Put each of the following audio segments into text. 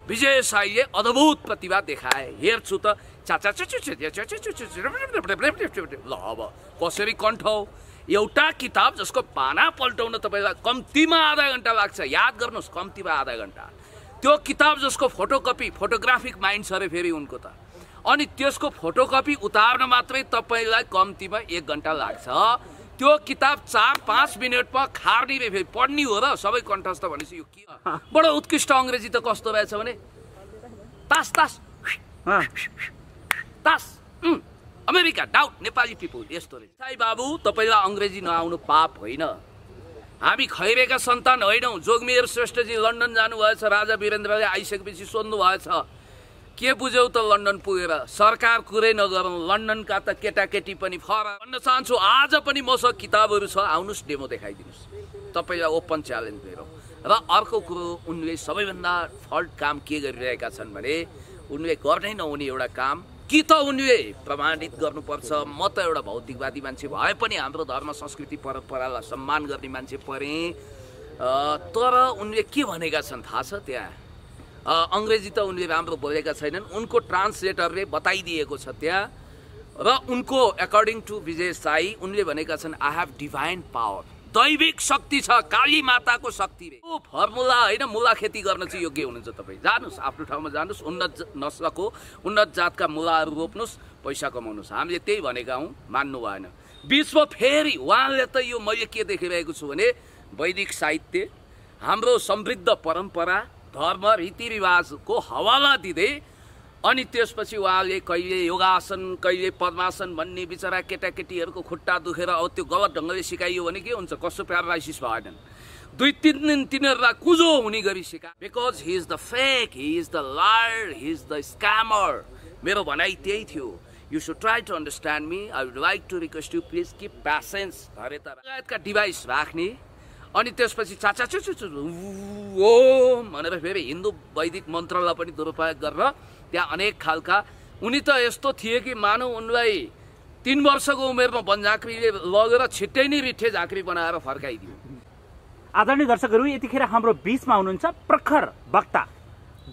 विजय साईले अद्भुत प्रतिभा देखाए। हेर्छु त ल अब कसरी कण्ठ हो। एउटा किताब जसको पाना पल्टाउन तपाईलाई कम्तीमा आधा घण्टा लाग्छ, याद गर्नुहोस्, कम्तीमा आधा घण्टा। त्यो किताब जसको फोटोकपी, फोटोग्राफिक माइन्ड छ अरे फेरि उनको त, अनि त्यसको फोटोकपी उतार्न मात्रै तपाईलाई कम्तीमा 1 घण्टा लाग्छ। त्यो किताब 4-5 मिनटमा खार्नी रे, फेरि पढ्नी हो र सबै कण्ठस्थ भनेपछि यो के बडो उत्कृष्ट अंग्रेजी त कस्तो रहेछ भने तास तास तास अमेरिका डाउट नेपाली पिपुल यस्तो रहेछ। साई बाबु तपाईलाई अंग्रेजी नआउनु पाप होइन। हामी खैरेका सन्तान होइनौँ। जोगमेर श्रेष्ठजी लन्डन जानुभएछ, राजा वीरेन्द्रले आइसकेपछि सोध्नु भएछ के बुझ्यौ त लन्डन पुगेर, सरकार कुरै नगरौँ, लन्डनका त केटाकेटी पनि फरक। भन्न चाहन्छु आज पनि मसँग किताबहरू छ, आउनुहोस् डेमो देखाइदिनुहोस्, तपाईँलाई ओपन च्यालेन्ज मेरो। र अर्को कुरो, उनले सबैभन्दा फल्ट काम के गरिरहेका छन् भने उनले गर्नै नहुने एउटा काम कि त उनले प्रमाणित गर्नुपर्छ। म त एउटा भौतिकवादी मान्छे भए पनि हाम्रो धर्म संस्कृति परम्परालाई सम्मान गर्ने मान्छे परेँ, तर उनले के भनेका छन् थाहा छ? त्यहाँ अंग्रेजी त उनले राम्रो बोलेका छैनन्, उनको ट्रान्सलेटरले बताइदिएको छ त्यहाँ। र उनको अकर्डिङ टु विजय साई उनले भनेका छन् आई हेभ डिभाइन पावर, दैविक शक्ति छ, काली माताको शक्ति रे। ओ फर्मुला होइन, मुला खेती गर्न चाहिँ योग्य हुनुहुन्छ तपाईँ। जानुहोस् आफ्नो ठाउँमा जानुहोस्, उन्नत नस्लको उन्नत जातका मुलाहरू रोप्नुहोस्, पैसा कमाउनुहोस्। हामीले त्यही भनेका हौँ, मान्नु भएन। बिचमा फेरि उहाँले त यो मैले के देखिरहेको छु भने वैदिक साहित्य, हाम्रो समृद्ध परम्परा, धर्म रीतिरिवाजको हवाला दिँदै अनि त्यसपछि उहाँले कहिले योगासन कहिले पद्मासन भन्ने बिचरा केटाकेटीहरूको खुट्टा दुखेर अब त्यो गलत ढङ्गले सिकाइयो भने के हुन्छ? कसो प्यारालाइसिस भएनन्, 2-3 दिन तिनीहरूलाई कुजो हुने गरी सिका। Because he is the fake, he is the liar, he is the scammer. मेरो भनाइ त्यही थियो। You should try to understand me. I would like to request you please keep patience. लगायतका डिभाइस राख्ने अनि त्यसपछि चाचाचुचु ओम भनेर फेरि हिन्दू वैदिक मन्त्रलाई पनि दुरुपयोग गरेर त्यहाँ अनेक खालका। उनी त यस्तो थिए कि मानव उनलाई 3 वर्षको उमेरमा वनझाँक्रीले लगेर छिट्टै नै रिठे झाँक्री बनाएर फर्काइदियो। आदरणीय दर्शकहरू, यतिखेर हाम्रो बीचमा हुनुहुन्छ प्रखर वक्ता,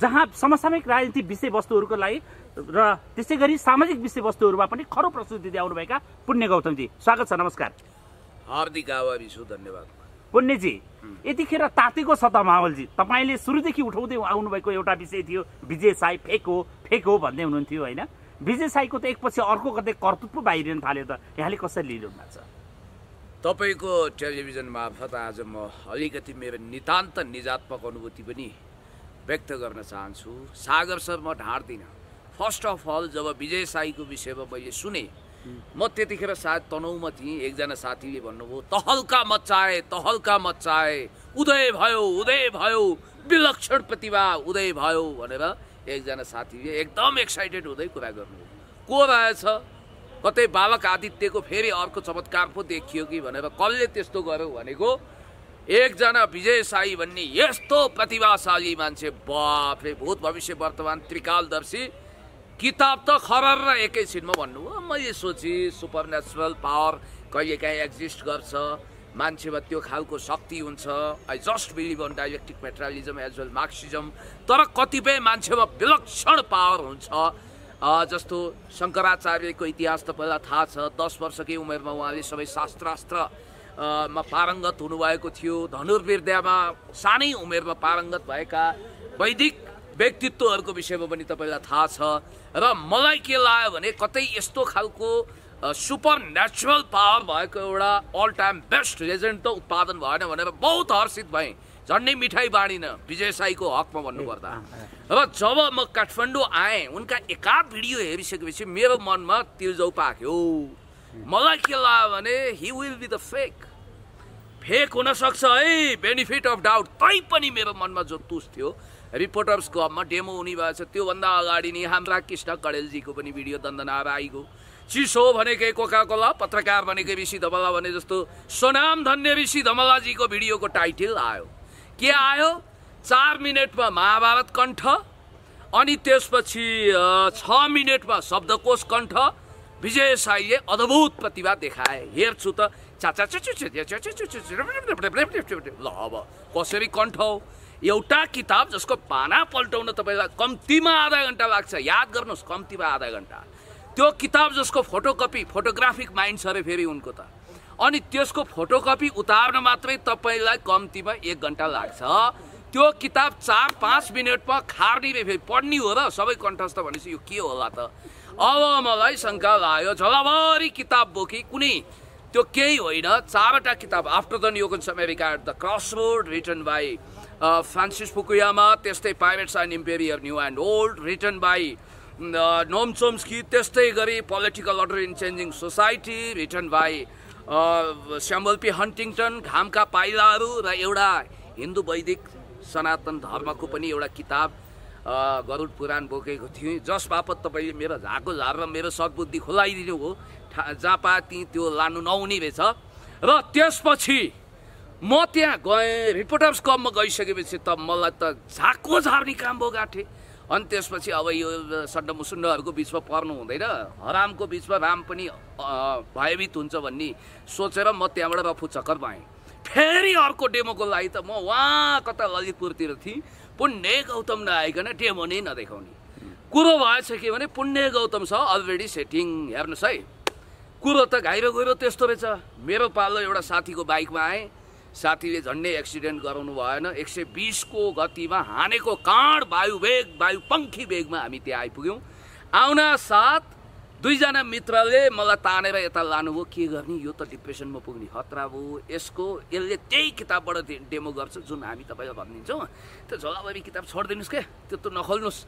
जहाँ समसामयिक राजनीतिक विषयवस्तुहरूको लागि र त्यसै गरी सामाजिक विषयवस्तुहरूमा पनि खरो प्रस्तुति दिँदै आउनुभएका पुण्य गौतमजी, स्वागत छ, नमस्कार। हार्दिक आभारी छु, धन्यवाद। पुण्यजी, यतिखेर तातेको सतह माहौलजी, तपाईँले सुरुदेखि उठाउँदै आउनुभएको एउटा विषय थियो विजय साई फेक हो भन्दै हुनुहुन्थ्यो होइन? विजय साईको त एकपछि अर्को गर्दै कर्तृत्व बाहिरिन थाल्यो त, यहाँले कसरी लिनु भएको छ? तपाईँको टेलिभिजन मार्फत आज म अलिकति मेरो नितान्त निजात्मक अनुभूति पनि व्यक्त गर्न चाहन्छु। सागर सर म ढाँट्दिनँ। फर्स्ट अफ अल जब विजय साईको विषयमा मैले सुने, म त्यतिखेर सायद तनहुमा थिएँ। एकजना साथीले भन्नुभयो तहल्का मच्चाए उदय भयो विलक्षण प्रतिभा उदय भयो भनेर एकजना साथीले एकदम एक्साइटेड हुँदै कुरा गर्नुभयो। को रहेछ? कतै बालक आदित्यको फेरि अर्को चमत्कार पो देखियो कि भनेर कसले त्यस्तो गर्यो भनेको एकजना विजय साई भन्ने यस्तो प्रतिभाशाली मान्छे, बाफरे, भूत भविष्य वर्तमान त्रिकालदर्शी। किताब त खरर र एकैछिनमा भन्नुभयो। मैले सोचेँ सुपर नेचुरल पावर कहिलेकाहीँ एक्जिस्ट गर्छ, मान्छेमा त्यो खालको शक्ति हुन्छ। I just believe on dielectric materialism as well Marxism. तर कतिपय मान्छेमा विलक्षण पावर हुन्छ। जस्तो शङ्कराचार्यको इतिहास तपाईँलाई थाहा छ। 10 वर्षकै उमेरमा उहाँले सबै शास्त्रास्त्रमा पारङ्गत हुनुभएको थियो। धनुर्विद्यामा सानै उमेरमा पारङ्गत भएका वैदिक व्यक्तित्वहरूको विषयमा पनि तपाईँलाई थाहा छ। र मलाई के लाग्यो भने कतै यस्तो खालको सुपर नेचुरल पावर भएको एउटा अल टाइम बेस्ट लेजेन्ड त उत्पादन भएन भनेर बहुत हर्षित भएँ। झन्डै मिठाई बाँडिन विजय साईको हकमा भन्नुपर्दा। र जब म काठमाडौँ आएँ, उनका एकाध भिडियो हेरिसकेपछि मेरो मनमा तिलजौ पाक्यो। मलाई के लाग्यो भने he will be the fake हुन सक्छ है, बेनिफिट अफ डाउट। तै पनि मेरो मनमा जो तुस थियो, रिपोर्टर्स क्लबमा डेमो हुने भएछ, त्योभन्दा अगाडि नै हाम्रा कृष्ण कडेलजीको पनि भिडियो दन्दनाएर आइगयो। चिसो भनेकै कोका कोला, पत्रकार भनेकै ऋषि धमला भने जस्तो सोनाम धन्य ऋषि धमलाजीको भिडियोको टाइटल आयो। के आयो? 4 मिनटमा महाभारत कण्ठ, अनि त्यसपछि 6 मिनटमा शब्दकोश कण्ठ। विजय साईले अद्भुत प्रतिभा देखाए। हेर्छु त ल अब कसरी कण्ठ हो। एउटा किताब जसको पाना पल्टाउन तपाईँलाई कम्तीमा आधा घन्टा लाग्छ, याद गर्नुहोस्, कम्तीमा आधा घन्टा। त्यो किताब जसको फोटोकपी, फोटोग्राफिक माइन्ड छ अरे फेरि उनको त, अनि त्यसको फोटोकपी उतार्न मात्रै तपाईँलाई कम्तीमा 1 घन्टा लाग्छ। त्यो किताब 4-5 मिनटमा खार्ने रे, फेरि पढ्ने हो र सबै कण्ठस्थ भनेपछि यो के होला त। अब मलाई शङ्का लाग्यो, झोलाभरि किताब बोकी कुनै त्यो केही होइन, 4वटा किताब, after the neocons America at the crossroad written by Francis Fukuyama, त्यस्तै pirates and emperor new and old written by Noam Chomsky, त्यस्तै गरी political order in changing society written by Samuel P Huntington, घामका पाइलाहरू, र एउटा हिन्दू वैदिक सनातन धर्मको पनि एउटा किताब गरुड पुराण बोकेको थिएँ, जस बापत तपाईँले मेरो झाको झार र मेरो सद्बुद्धि खुलाइदिनु हो। जहाँ पाए त्यहीँ त्यो लानु नहुने रहेछ। र त्यसपछि म त्यहाँ गएँ, रिपोर्टर्स क्लबमा गइसकेपछि त मलाई त झाको झार्ने काम भयो गाँठे। अनि त्यसपछि अब यो सड्डमुसुन्डहरूको बिचमा पर्नु हुँदैन, हरामको बिचमा राम पनि भयभीत हुन्छ भन्ने सोचेर म त्यहाँबाट रफू चक्कर पाएँ। फेरि अर्को डेमोको लागि त म वहाँ कता ललितपुरतिर थिएँ, पुण्य गौतम नआइकन डेमो नै नदेखाउने कुरो भएछ के भने पुण्य गौतम छ अलरेडी सेटिङ। हेर्नुहोस् है, कुरो त घाइरो गइरो त्यस्तो रहेछ। मेरो पालो एउटा साथीको बाइकमा आएँ, साथीले झन्डै एक्सिडेन्ट गराउनु भएन, 120 को गतिमा हानेको काँड वायु पङ्खी वेगमा हामी त्यहाँ आइपुग्यौँ। आउना साथ 2 जना मित्रले मलाई तानेर यता लानुभयो, के गर्ने यो त डिप्रेसनमा पुग्ने खतरा भयो, यसले त्यही किताबबाट डेमो गर्छ जुन हामी तपाईँलाई भनिदिन्छौँ, त्यो झोलाभरि किताब छोडिदिनुहोस् के, त्यो त नखोल्नुहोस्,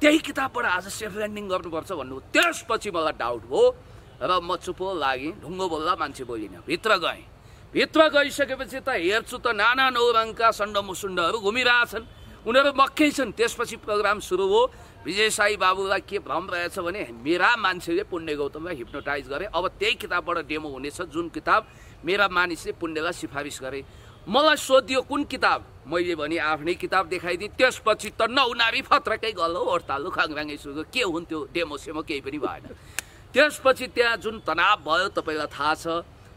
त्यही किताबबाट आज सेफ ल्यान्डिङ गर्नुपर्छ भन्नुभयो। त्यसपछि मलाई डाउट भयो र म चुप लागेँ, ढुङ्गो बोल्दा मान्छे बोलिनँ। भित्र गएँ, भित्र गइसकेपछि त हेर्छु त नाना नौरङका सण्डमुसुण्डहरू घुमिरहेछन्, उनीहरू मक्कै छन्। त्यसपछि प्रोग्राम सुरु हो। विजय साई बाबुलाई के भ्रम रहेछ भने मेरा मान्छेले पुण्य गौतमलाई हिप्नोटाइज गरे, अब त्यही किताबबाट डेमो हुनेछ जुन किताब मेरा मानिसले पुण्यलाई सिफारिस गरे। मलाई सोधियो कुन किताब, मैले भने आफ्नै किताब देखाइदिएँ। त्यसपछि त नौनारी फत्रकै गलो ओर्तालो खाङराङै सुरु, के हुन्थ्यो डेमो सेमो केही पनि भएन। त्यसपछि त्यहाँ जुन तनाव भयो तपाईँलाई थाहा छ,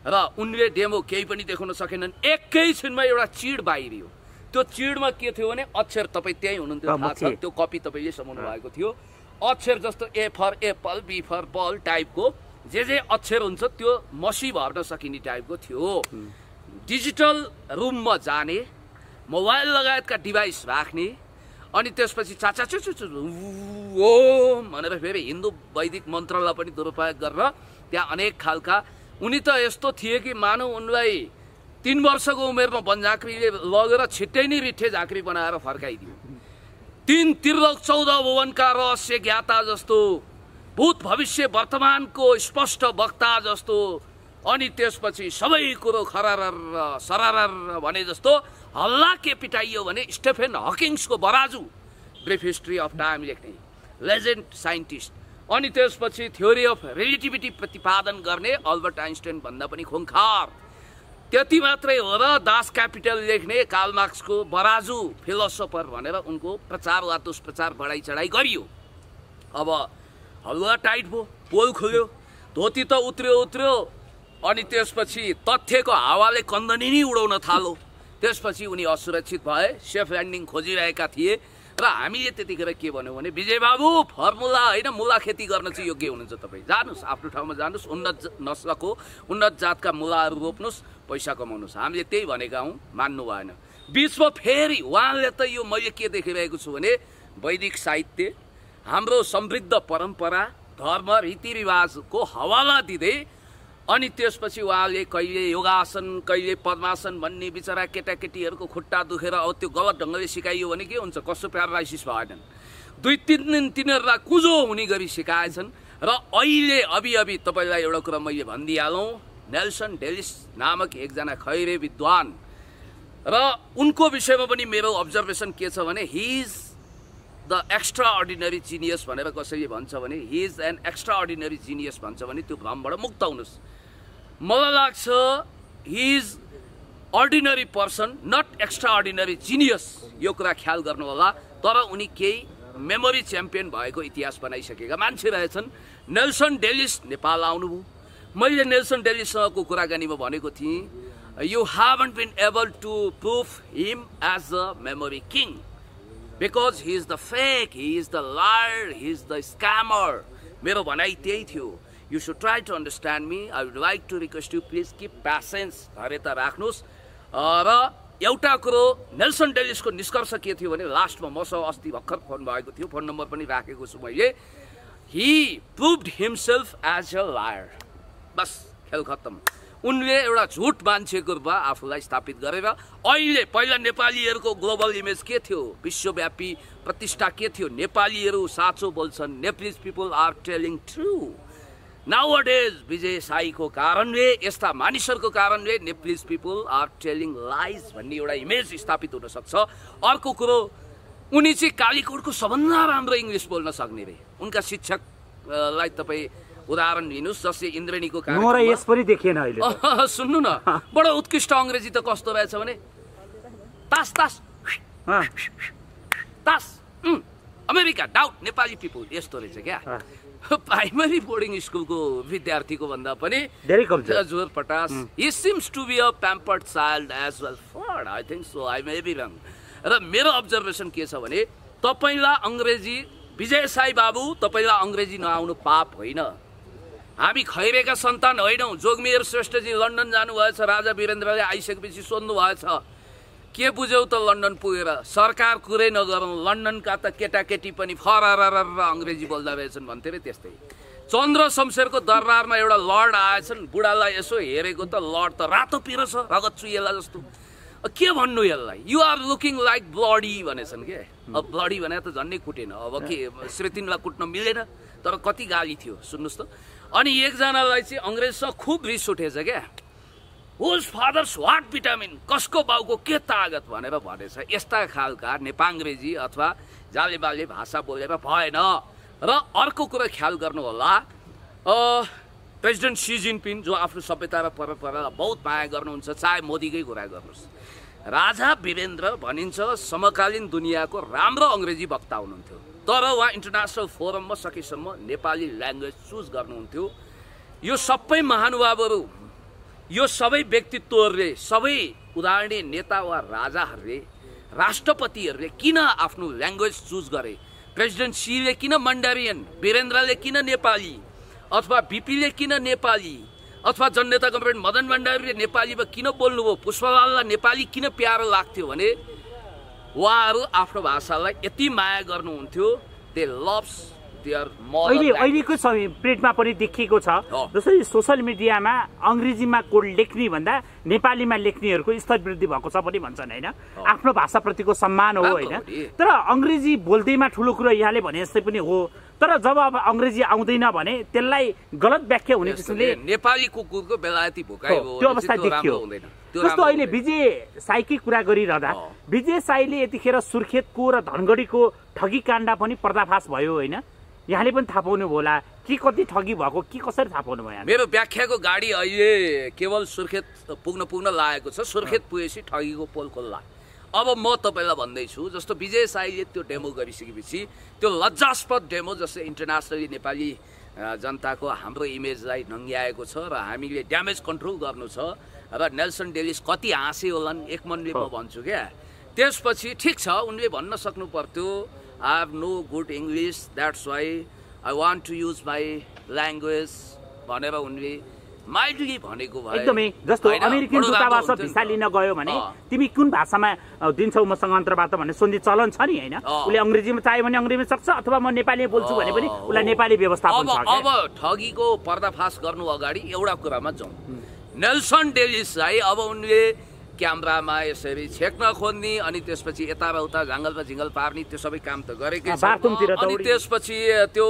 र उनले डेमो केही पनि देखाउन सकेनन्। एकैछिनमा एउटा चिड बाहिरियो। त्यो चिडमा के थियो भने अक्षर, तपाईँ त्यहीँ हुनुहुन्थ्यो, थाहा छ, त्यो कपी तपाईँले समाउनु भएको थियो। अक्षर जस्तो ए फर एप्पल, बी फर बल टाइपको जे अक्षर हुन्छ त्यो मसी भर्न सकिने टाइपको थियो। डिजिटल रुममा जाने, मोबाइल लगायतका डिभाइस राख्ने, अनि त्यसपछि चाचा चुचु ओम भनेर फेरि हिन्दू वैदिक मन्त्रलाई पनि दुरुपयोग गरेर त्यहाँ अनेक खालका, उनी त यस्तो थिए कि मानव उनलाई 3 वर्षको उमेरमा वनझाँक्रीले लगेर छिट्टै नै रिठे झाँक्री बनाएर फर्काइदियो। 3 त्रिलोक 14 भुवनका रहस्य ज्ञाता जस्तो, भूत भविष्य वर्तमानको स्पष्ट वक्ता जस्तो, अनि त्यसपछि सबै कुरो खरारर सरारर भने जस्तो हल्ला के पिटाइयो भने स्टेफेन हकिङ्सको बराजु ब्रिफ हिस्ट्री अफ टाइम लेख्ने लेजेन्ड साइन्टिस्ट, अनि त्यसपछि थ्योरी अफ रिलेटिभिटी प्रतिपादन गर्ने अल्बर्ट आइन्स्टाइन भन्दा पनि खुङखार। त्यति मात्रै हो र दास क्यापिटल लेख्ने कार्ल मार्क्सको बराजु फिलोसोफर भनेर उनको प्रचार वा दुष्प्रचार बढाइ चढाइ गरियो। अब हलुवा टाइट भयो, पोल खुल्यो, धोती त उत्र्यो, अनि त्यसपछि तथ्यको हावाले कन्दनी नै उडाउन थाल्यो। त्यसपछि उनी असुरक्षित भए, सेफ ल्यान्डिङ खोजिरहेका थिए। र हामीले त्यतिखेर के भन्यौँ भने विजय बाबु फर्मुला होइन, मुला खेती गर्न चाहिँ योग्य हुनुहुन्छ तपाईँ, जानुहोस् आफ्नो ठाउँमा जानुहोस्, उन्नत नस्लको उन्नत जातका मुलाहरू रोप्नुहोस्, पैसा कमाउनुहोस्। हामीले त्यही भनेका हौँ, मान्नु भएन। बिचमा फेरि उहाँले त यो मैले के देखिरहेको छु भने वैदिक साहित्य, हाम्रो समृद्ध परम्परा, धर्म रीतिरिवाजको हवाला दिँदै, अनि त्यसपछि उहाँले कहिले योगासन कहिले पद्मासन भन्ने बिचरा केटाकेटीहरूको खुट्टा दुखेर अब त्यो गलत ढङ्गले सिकाइयो भने के हुन्छ, कसो प्यारालाइसिस भएनन्, 2-3 दिन तिनीहरूलाई कुजो हुने गरी सिकाएछन्। र अहिले अभी तपाईँलाई एउटा कुरा मैले भनिदिइहालौँ, नेल्सन डेलिस नामक एकजना खैरे विद्वान, र उनको विषयमा पनि मेरो अब्जर्भेसन के छ भने he is the extraordinary genius भनेर कसैले भन्छ भने he is an extraordinary genius भन्छ भने त्यो भ्रमबाट मुक्त हुनुहोस्। मलाई लाग्छ he is ordinary person not extraordinary genius, यो कुरा ख्याल गर्नु होला। तर उनी केही मेमोरी च्याम्पियन भएको इतिहास बनाइसकेका मान्छे रहेछन्। नेल्सन डेलिस नेपाल आउनुभयो, मैले नेल्सन डेलिससँगको कुराकानीमा भनेको थिएँ you haven't been able to prove him as a memory king. Because he is the fake, he is the liar, he is the scammer. मेरो भनाइ त्यही थियो. You should try to understand me. I would like to request you, please keep patience. धैर्यता राख्नुस्. र एउटा कुरो Nelson डेलिसको निष्कर्ष के थियो भने लास्टमा मसँग अस्ति भर्खर फोन भएको थियो, फोन नम्बर पनि राखेको छु मैले. He proved himself as a liar. बस खेल खत्तम. उनले एउटा झुट मान्छेको रूपमा आफूलाई स्थापित गरेर अहिले पहिला नेपालीहरूको ग्लोबल इमेज के थियो, विश्वव्यापी प्रतिष्ठा के थियो, नेपालीहरू साँचो बोल्छन्, Nepalese people are telling true. Nowadays Vijay साईको कारणले, यस्ता मानिसहरूको कारणले Nepalese people are telling lies भन्ने एउटा इमेज स्थापित हुन सक्छ. अर्को कुरो, उनी चाहिँ कालीकोटको सबभन्दा राम्रो इङ्ग्लिस बोल्न सक्ने रे. उनका शिक्षकलाई तपाईँ उदाहरण लिनुस्, जसले इन्द्रेणीको सुन्नु न, बडो उत्कृष्ट अङ्ग्रेजी त कस्तो रहेछ भने तास तास तास अमेरिका डाउट नेपाली पिपुल यस्तो रहेछ क्या. प्राइमरी बोर्डिङ स्कुलको विद्यार्थीको भन्दा पनि धेरै कमजोर जोर पटास. He seems to be a pampered child as well. Fraud, I think so. I may be wrong. र मेरो अब्जर्भेसन के छ भने तपाईलाई अङ्ग्रेजी, विजय साई बाबु तपाईलाई अङ्ग्रेजी नआउनु पाप होइन. हामी खैरेका सन्तान होइनौँ. जोगमेर श्रेष्ठजी लन्डन जानुभएछ, राजा वीरेन्द्रले आइसकेपछि सोध्नु भएछ के बुझ्यौ त लन्डन पुगेर, सरकार कुरै नगरौँ, लन्डनका त केटाकेटी पनि फरर अङ्ग्रेजी बोल्दा रहेछन् भन्थे रे. त्यस्तै चन्द्र शमशेरको दरबारमा एउटा लर्ड आएछन्, बुढालाई यसो हेरेको त लर्ड त रातो पिरो छ, रगत चुइएला जस्तो. के भन्नु यसलाई, you are looking like bloody भनेछन् के. अब ब्लडी भने त झन्डै कुटेन, अब के श्रीतिनलाई कुट्न मिलेन, तर कति गाली थियो सुन्नुहोस् त. अनि एकजनालाई चाहिँ अङ्ग्रेजसँग खुब रिस उठेछ क्या. हुज फादर्स वाट भिटामिन, कसको बाउको के तागत भनेर भनेछ. यस्ता खालका नेपाङ्ग्रेजी अथवा जालेबाले भाषा बोलेर भएन. र अर्को कुरा ख्याल गर्नु होला, प्रेसिडेन्ट सी जिनपिङ जो आफ्नो सभ्यता र परम्परालाई बहुत माया गर्नुहुन्छ, चाहे मोदीकै कुरा गर्नुहोस्, राजा वीरेन्द्र भनिन्छ समकालीन दुनियाँको राम्रो अङ्ग्रेजी वक्ता हुनुहुन्थ्यो. तर उहाँ इन्टरनेसनल फोरममा सकेसम्म नेपाली ल्याङ्ग्वेज चुज गर्नुहुन्थ्यो. यो सबै महानुभावहरू, यो सबै व्यक्तित्वहरूले, सबै उदाहरणीय नेता वा राजाहरूले, राष्ट्रपतिहरूले किन आफ्नो ल्याङ्ग्वेज चुज गरे? प्रेसिडेन्ट सीले किन मन्डारियन, वीरेन्द्रले किन नेपाली, अथवा बिपीले किन नेपाली, अथवा जननेता कमरेड मदन भण्डारीले नेपालीमा किन बोल्नुभयो, पुष्पलाललाई नेपाली किन प्यारो लाग्थ्यो भने उहाँहरू आफ्नो भाषालाई यति माया गर्नुहुन्थ्यो. They loves there mother. अहिलेको प्रिन्टमा पनि देखिएको छ, जसरी सोसल मिडियामा अङ्ग्रेजीमा कोड लेख्ने भन्दा नेपालीमा लेख्नेहरूको स्तर वृद्धि भएको छ पनि भन्छन् होइन. आफ्नो भाषाप्रतिको सम्मान हो होइन. तर अङ्ग्रेजी बोल्दैमा ठुलो कुरो यहाँले भने जस्तै पनि हो. तर जब अब अङ्ग्रेजी आउँदैन भने त्यसलाई गलत व्याख्या हुने किसिमले नेपाली कुकुरको बेलायती भुकाइ हो त्यो अवस्था देखियो. जस्तो अहिले विजय साईकी कुरा गरिरहँदा विजय साईले यतिखेर सुर्खेतको र धनगढीको ठगी काण्ड पनि पर्दाफास भयो होइन. यहाँले पनि थाहा पाउनु होला कि कति ठगी भएको, कि कसरी थाहा पाउनु भयो? मेरो व्याख्याको गाडी अहिले केवल सुर्खेत पुग्न लागेको छ. सुर्खेत पुगेपछि ठगीको पोल खोल्ला. अब म तपाईँलाई भन्दैछु, जस्तो विजय साईले त्यो डेमो गरिसकेपछि त्यो लज्जास्पद डेमो जसले इन्टरनेसनली नेपाली जनताको हाम्रो इमेजलाई नङ्ग्याएको छ र हामीले ड्यामेज कन्ट्रोल गर्नु छ. र नेल्सन डेलिस कति हाँसे होलान् एक मनले म भन्छु क्या. त्यसपछि ठिक छ, उनले भन्न सक्नु पर्थ्यो I have no good English, that's why I want to use my language भनेर उनले माइल्डली भनेको भए एकदमै. जस्तो अमेरिकन दूतावास भिसा लिन गयो भने तिमी कुन भाषामा दिन्छौ मसँग अन्तर्वार्ता भन्ने सोध्ने चलन छ नि होइन. उसले अङ्ग्रेजीमा चाहियो भने अङ्ग्रेजीमा सक्छ, अथवा म नेपाली बोल्छु भने पनि उसलाई नेपाली व्यवस्थापन छ. अब ठगीको पर्दाफास गर्नु अगाडि एउटा कुरामा जाउँ. नेल्सन डेलिसलाई अब उनले क्यामेरामा यसरी छेक्न खोज्ने, अनि त्यसपछि यता र उता झाङ्गलमा झिङ्गल पार्ने, त्यो सबै काम त गरेकै छ. अनि त्यसपछि त्यो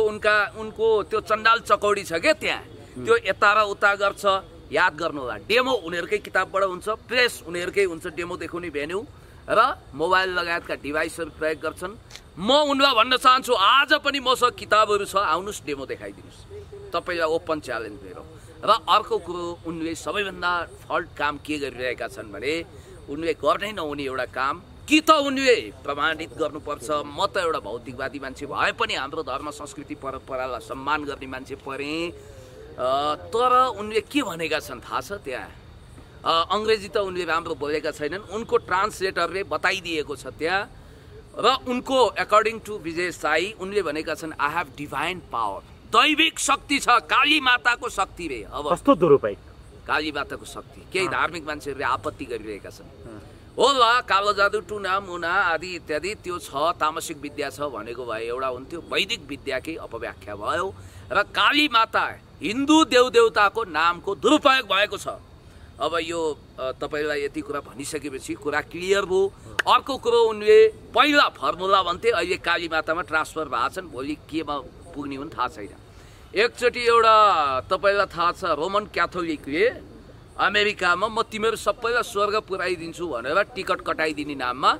उनको त्यो चण्डाल चकौडी छ क्या त्यहाँ, त्यो यता र उता गर्छ. याद गर्नु होला, डेमो उनीहरूकै किताबबाट हुन्छ, प्रेस उनीहरूकै हुन्छ, डेमो देखाउने भेन्यू र मोबाइल लगायतका डिभाइसहरू प्रयोग गर्छन्. म उनलाई भन्न चाहन्छु, आज पनि मसँग किताबहरू छ, आउनुहोस् डेमो देखाइदिनुहोस्, तपाईँलाई ओपन च्यालेन्ज मेरो. र अर्को कुरो, उनले सबैभन्दा फल्ट काम के गरिरहेका छन् भने उनले गर्नै नहुने एउटा काम, कि त उनले प्रमाणित गर्नुपर्छ. म त एउटा भौतिकवादी मान्छे भए पनि हाम्रो धर्म संस्कृति परम्परालाई सम्मान गर्ने मान्छे परेँ. तर उनले के भनेका छन् थाहा छ त्यहाँ? अङ्ग्रेजी त उनले राम्रो बोलेका छैनन्, उनको ट्रान्सलेटरले बताइदिएको छ त्यहाँ। र उनको एकर्डिङ टु विजय साई उनले भनेका छन् आई हेभ डिभाइन पावर, दैविक शक्ति छ, काली माताको शक्ति रे। अब कस्तो दुरुपयोग, काली माताको शक्ति। केही धार्मिक मान्छेहरूले आपत्ति गरिरहेका छन्, होला कालो जादु टुना मुना आदि इत्यादि त्यो छ, तामसिक विद्या छ भनेको भए एउटा हुन्थ्यो, वैदिक विद्याकै अपव्याख्या भयो र काली माता हिन्दू देवदेवताको नामको दुरुपयोग भएको छ। अब यो तपाईलाई यति कुरा भनिसकेपछि कुरा क्लियर भयो। अर्को कुरो उनले पहिला फर्मुला भन्थे, अहिले काली मातामा ट्रान्सफर भएको छन्, भोलि केमा पुग्ने हुन् थाहा छैन। एकचोटि एउटा तपाईलाई थाहा छ रोमन क्याथोलिकले अमेरिकामा म तिमीहरू सबैलाई स्वर्ग पुर्याइदिन्छु भनेर टिकट कटाइदिने नाममा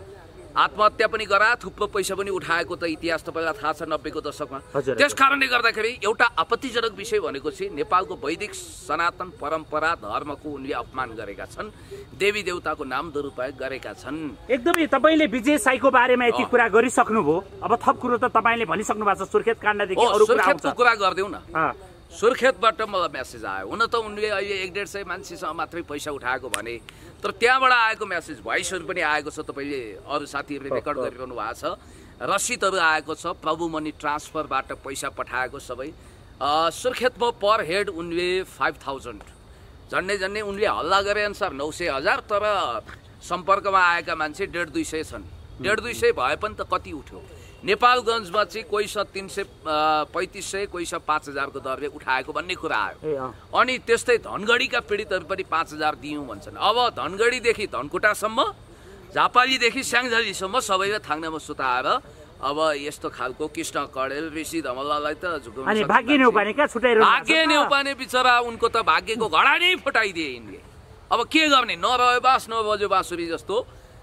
आत्महत्या पनि गरा, थुप्रो पैसा पनि उठाएको त इतिहास तपाईँलाई थाहा छ 90 को दशकमा। त्यस कारणले गर्दाखेरि एउटा आपत्तिजनक विषय भनेको चाहिँ नेपालको वैदिक सनातन परम्परा धर्मको उनले अपमान गरेका छन्, देवी देवताको नाम दुरुपयोग गरेका छन्। एकदमै तपाईले विजय साईको बारेमा यति कुरा गरिसक्नुभयो, अब थप कुरो त तपाईले भनिसक्नु भएको छ, सुर्खेत काण्डदेखि अरु कुरा आउँछ। सुर्खेतको कुरा गर्दियौ न। सुर्खेतबाट मलाई मेसेज आयो, हुन त उनले अहिले 150 मान्छेसँग मात्रै पैसा उठाएको भने, तर त्यहाँबाट आएको मेसेज भोइसहरू पनि आएको छ, तपाईँले अरू साथीहरूले रेकर्ड गरिरहनु भएको छ, रसिदहरू आएको छ, प्रभु मनी ट्रान्सफरबाट पैसा पठाएको सबै। सुर्खेतमा पर हेड उनले 5000 झन्डै उनले हल्ला गरे अनुसार 900,000, तर सम्पर्कमा आएका मान्छे 150-200 छन्। 150-200 भए पनि त कति उठ्यो? नेपालगञ्जमा चाहिँ कोही 33500 कोही 5000 को दरले उठाएको भन्ने कुरा आयो। अनि त्यस्तै धनगढीका पीडितहरू पनि 5000 दियौँ भन्छन्। अब धनगढीदेखि धनकुटासम्म, झापालीदेखि स्याङ्जालीसम्म सबैले थाङ्नामा सुताएर अब यस्तो खालको कृष्ण कडेल ऋषि धमलालाई त झुकाउनु। भाग्य नेउपाने बिचरा उनको त भाग्यको घडा नै फुटाइदिए यिनले। अब के गर्ने, नरह्यो बास नबज्यो बाँसुरी जस्तो।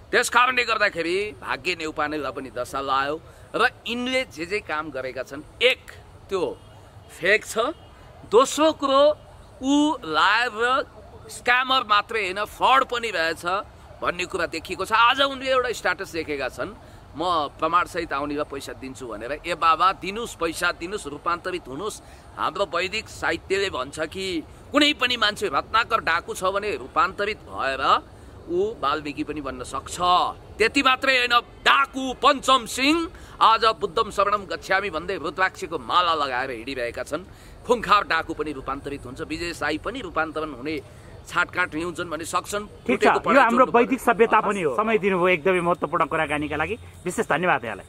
त्यस कारणले गर्दाखेरि भाग्य नेउपानेलाई पनि दशा लायो र यिनले जे काम गरेका छन्, एक त्यो फेक छ, दोस्रो कुरो ऊ लायर र स्क्यामर मात्रै होइन फ्रड पनि रहेछ भन्ने कुरा देखिएको छ। आज उनले एउटा स्ट्याटस देखेका छन्, म प्रमाणसहित आउनेलाई पैसा दिन्छु भनेर। ए बाबा दिनुस्, पैसा दिनुस्, रूपान्तरित हुनुस्। हाम्रो वैदिक साहित्यले भन्छ कि कुनै पनि मान्छे रत्नाकर डाकु छ भने रूपान्तरित भएर ऊ वाल्मीकि पनि बन्न सक्छ। त्यति मात्रै होइन, डाकु पञ्चम सिंह आज बुद्धम शरणम गच्छामी भन्दै रुद्राक्षको माला लगाएर हिँडिरहेका छन्। खुङखार डाकु पनि रूपान्तरित हुन्छ, विजय साई पनि रूपान्तरण हुने छाटकाट हिउँछन् भने सक्छन्। यो हाम्रो वैदिक सभ्यता पनि हो। समय दिनुभयो एकदमै महत्त्वपूर्ण कुराकानीका लागि, विशेष धन्यवाद यहाँलाई।